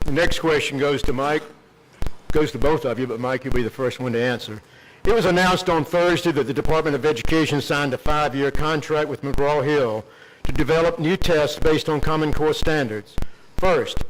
The next question goes to Mike. Goes to both of you, but Mike, you'll be the first one to answer. It was announced on Thursday that the Department of Education signed a 5-year contract with McGraw-Hill to develop new tests based on Common Core standards. First,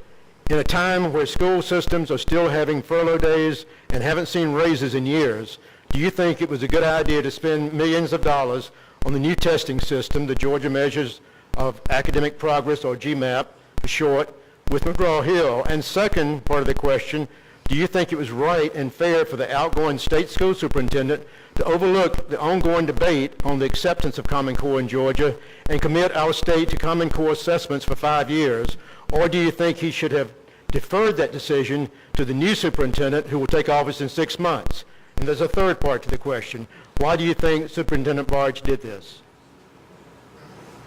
in a time where school systems are still having furlough days and haven't seen raises in years, do you think it was a good idea to spend millions of dollars on the new testing system, the Georgia Measures of Academic Progress, or GMAP for short, with McGraw-Hill? And second part of the question, do you think it was right and fair for the outgoing state school superintendent to overlook the ongoing debate on the acceptance of Common Core in Georgia and commit our state to Common Core assessments for 5 years? Or do you think he should have deferred that decision to the new superintendent who will take office in 6 months? And there's a third part to the question. Why do you think Superintendent Barge did this?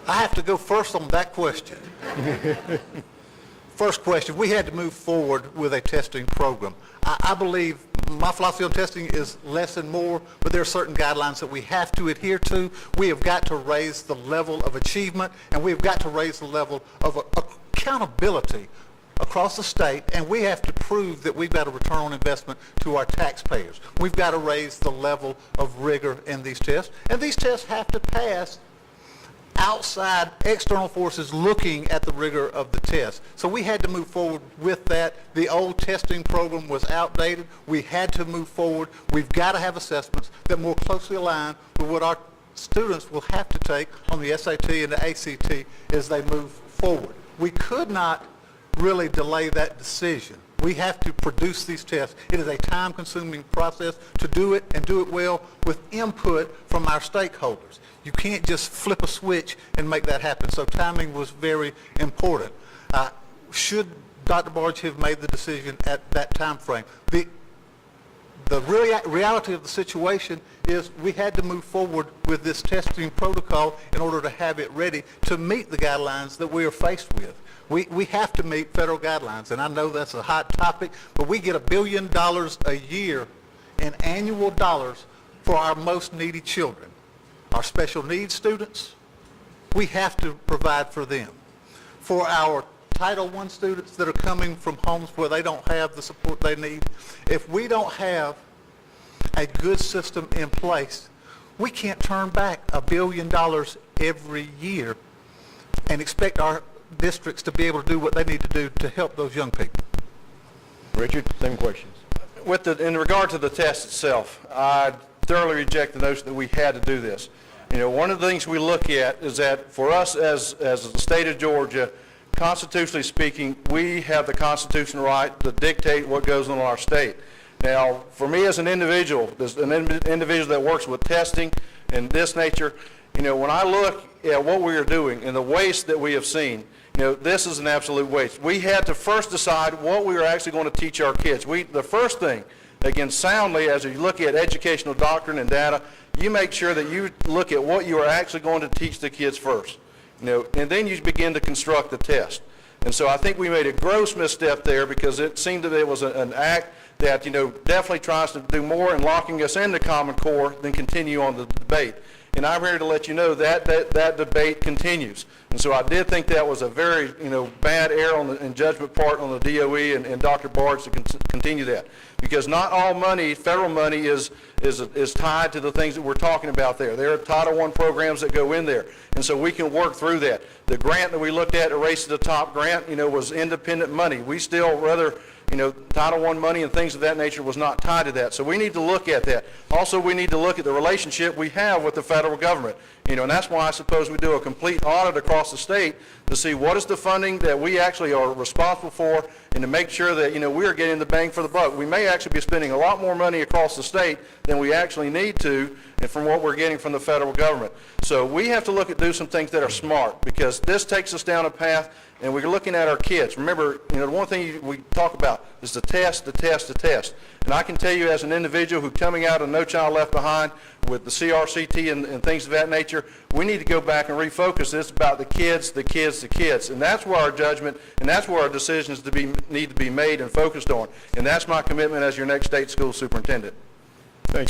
I have to go first on that question. First question, we had to move forward with a testing program. I believe my philosophy on testing is less and more, but there are certain guidelines that we have to adhere to. We have got to raise the level of achievement, and we've got to raise the level of accountability across the state, and we have to prove that we've got a return on investment to our taxpayers. We've got to raise the level of rigor in these tests, and these tests have to pass outside external forces looking at the rigor of the test. So we had to move forward with that. The old testing program was outdated. We had to move forward. We've got to have assessments that more closely align with what our students will have to take on the SAT and the ACT as they move forward. We could not really delay that decision. We have to produce these tests. It is a time-consuming process to do it, and do it well with input from our stakeholders. You can't just flip a switch and make that happen. So timing was very important. Should Dr. Barge have made the decision at that time frame? The reality of the situation is we had to move forward with this testing protocol in order to have it ready to meet the guidelines that we are faced with. We have to meet federal guidelines, and I know that's a hot topic, but we get $1 billion a year in annual dollars for our most needy children. Our special needs students, we have to provide for them. For our Title I students that are coming from homes where they don't have the support they need, if we don't have a good system in place, we can't turn back $1 billion every year and expect our districts to be able to do what they need to do to help those young people. Richard, same questions. In regard to the test itself, I thoroughly reject the notion that we had to do this. You know, one of the things we look at is that for us as the state of Georgia, constitutionally speaking, we have the constitutional right to dictate what goes on in our state. Now, for me as an individual, individual that works with testing and this nature, you know, when I look at what we are doing and the waste that we have seen, you know, this is an absolute waste. We had to first decide what we are actually going to teach our kids. The first thing, again, soundly, as you look at educational doctrine and data, you make sure that you look at what you are actually going to teach the kids first, you know, and then you begin to construct the test. And so I think we made a gross misstep there because it seemed that it was an act that, you know, definitely tries to do more in locking us into Common Core than continue on the debate. And I'm here to let you know that that debate continues. And so I did think that was a very, you know, bad error on the in judgment part on the DOE and Dr. Barge to continue that, because not all money, federal money, is tied to the things that we're talking about there. There are Title I programs that go in there, and so we can work through that. The grant that we looked at, the Race to the Top grant, you know, was independent money. We still rather, you know, Title I money and things of that nature was not tied to that. So we need to look at that. Also, we need to look at the relationship we have with the federal government. You know, and that's why I suppose we do a complete audit across the state to see what is the funding that we actually are responsible for, and to make sure that, you know, we are getting the bang for the buck. We may actually be spending a lot more money across the state than we actually need to, and from what we're getting from the federal government. So we have to look at do some things that are smart, because this takes us down a path, and we're looking at our kids. Remember, you know, the one thing we talk about is the test, the test, the test. And I can tell you as an individual who's coming out of No Child Left Behind with the CRCT and things of that nature, we need to go back and refocus this about the kids, the kids, the kids. And that's where our judgment and that's where our decisions need to be made and focused on. And that's my commitment as your next state school superintendent. Thanks.